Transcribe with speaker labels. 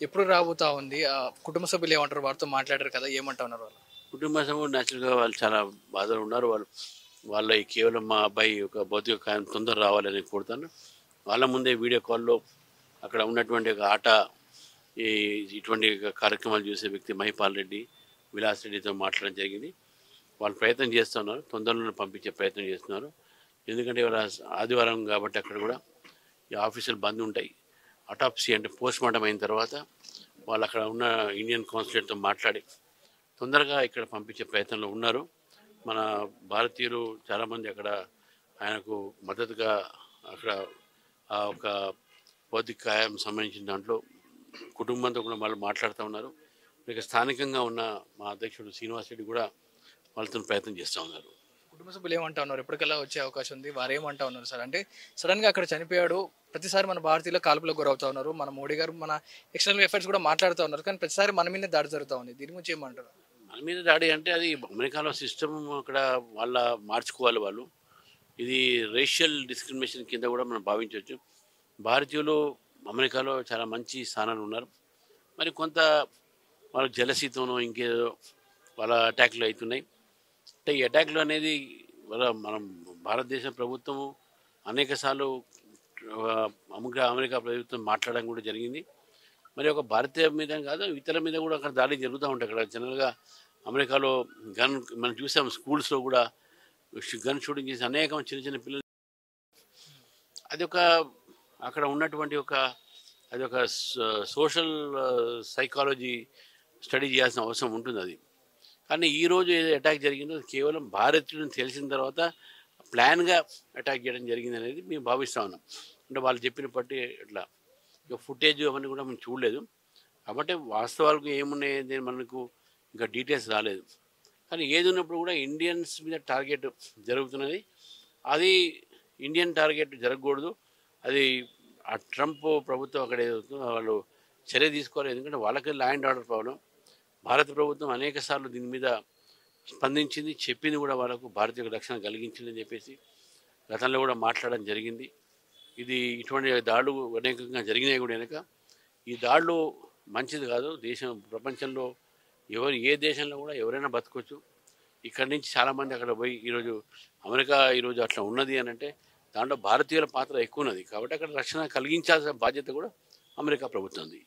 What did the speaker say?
Speaker 1: ఎప్పుడు రాబోతా ఉంది? కుటుంబ సభ్యులు ఏమంటారు? వారితో మాట్లాడారు కదా! ఏమంటా ఉన్నారు వాళ్ళు?
Speaker 2: కుటుంబ సభ్యులు న్యాచురల్గా వాళ్ళు చాలా బాధలు ఉన్నారు. వాళ్ళ ఈ కేవలం మా అబ్బాయి ఒక భౌతిక కాయం తొందర రావాలని కోరుతాను. వాళ్ళ ముందే వీడియో కాల్లో అక్కడ ఉన్నటువంటి ఒక ఆట ఈ ఇటువంటి కార్యక్రమాలు చూసే వ్యక్తి మహిపాల్ రెడ్డి, విలాస్ రెడ్డితో మాట్లాడడం జరిగింది. వాళ్ళు ప్రయత్నం చేస్తున్నారు, తొందరలోనే పంపించే ప్రయత్నం చేస్తున్నారు. ఎందుకంటే ఇవాళ ఆదివారం కాబట్టి అక్కడ కూడా ఈ ఆఫీసులు బంద్ ఉంటాయి. అటాప్సీ అంటే పోస్ట్ మార్టం అయిన తర్వాత వాళ్ళు అక్కడ ఉన్న ఇండియన్ కాన్సులేట్తో మాట్లాడి తొందరగా ఇక్కడ పంపించే ప్రయత్నంలో ఉన్నారు. మన భారతీయులు చాలామంది అక్కడ ఆయనకు మద్దతుగా అక్కడ ఆ ఒక భౌతిక కాయం సంబంధించిన దాంట్లో కుటుంబంతో కూడా వాళ్ళు మాట్లాడుతూ ఉన్నారు. ఇక స్థానికంగా ఉన్న మా అధ్యక్షుడు శ్రీనివాస్ రెడ్డి కూడా వాళ్ళతో ప్రయత్నం చేస్తూ ఉన్నారు.
Speaker 1: కుటుంబ సభ్యులు ఏమంటా ఉన్నారు? ఎప్పటికల్లా వచ్చే అవకాశం ఉంది? వారు ఏమంటా ఉన్నారు సార్? అంటే సడన్‌గా అక్కడ చనిపోయాడు. ప్రతిసారి మన భారతీయులు కాల్పులకు గురవుతా ఉన్నారు. మన మోడీ గారు మన ఎక్స్టర్నల్ అఫైర్స్ కూడా మాట్లాడుతూ ఉన్నారు. కానీ ప్రతిసారి మన మీదనే దాడి జరుగుతా ఉంది. దీని గురించి ఏమంటారు?
Speaker 2: మన మీద దాడి అంటే అది అమెరికాలో సిస్టమ్ అక్కడ వాళ్ళ మార్చుకోవాలి వాళ్ళు. ఇది రేషియల్ డిస్క్రిమినేషన్ కింద కూడా మనం భావించవచ్చు. భారతీయులు అమెరికాలో చాలా మంచి స్థానాలు ఉన్నారు. మరి కొంత వాళ్ళ జలసీతోనో ఇంకేదో వాళ్ళ అటాక్లు అవుతున్నాయి. అంటే ఈ అటాక్లు అనేది మనం భారతదేశ ప్రభుత్వము అనేక సార్లు అమెరికా ప్రభుత్వం మాట్లాడడం కూడా జరిగింది. మరి ఒక భారతీయ మీద కాదు ఇతరుల మీద కూడా అక్కడ దాడి జరుగుతూ ఉంటాయి. అక్కడ జనరల్గా అమెరికాలో మనం చూసాం, స్కూల్స్లో కూడా గన్ షూటింగ్ చేసి అనేక చిన్న చిన్న పిల్లలు. అది ఒక అక్కడ ఉన్నటువంటి అది ఒక సోషల్ సైకాలజీ స్టడీ చేయాల్సిన అవసరం ఉంటుంది అది. కానీ ఈరోజు ఏదో అటాక్ జరిగిందో అది కేవలం భారతీయులను తెలిసిన తర్వాత ప్లాన్గా అటాక్ చేయడం జరిగింది అనేది మేము భావిస్తూ ఉన్నాం. అంటే వాళ్ళు చెప్పిన బట్టి ఇట్లా ఇక ఫుటేజ్ అవన్నీ కూడా మేము చూడలేదు కాబట్టి వాస్తవాలకు ఏమున్నాయి మనకు ఇంకా డీటెయిల్స్ రాలేదు. కానీ ఏది ఉన్నప్పుడు కూడా ఇండియన్స్ మీద టార్గెట్ జరుగుతున్నది. అది ఇండియన్ టార్గెట్ జరగకూడదు. అది ఆ ట్రంప్ ప్రభుత్వం అక్కడ ఏదవుతుందో వాళ్ళు చర్య తీసుకోవాలి. ఎందుకంటే వాళ్ళకి లా అండ్ ఆర్డర్ ప్రాబ్లం. భారత ప్రభుత్వం అనేక సార్లు దీని మీద స్పందించింది, చెప్పింది కూడా, వాళ్ళకు భారతీయ రక్షణ కలిగించిందని చెప్పేసి గతంలో కూడా మాట్లాడడం జరిగింది. ఇది ఇటువంటి దాడులు అనేకంగా జరిగినాయి కూడా వెనక. ఈ దాడులు మంచిది కాదు. ప్రపంచంలో ఏ దేశంలో కూడా ఎవరైనా బతకొచ్చు. ఇక్కడి నుంచి చాలామంది అక్కడ పోయి ఈరోజు అమెరికా ఈరోజు అట్లా ఉన్నది అని అంటే దాంట్లో భారతీయుల పాత్ర ఎక్కువ ఉన్నది. కాబట్టి అక్కడ రక్షణ కలిగించాల్సిన బాధ్యత కూడా అమెరికా ప్రభుత్వంది.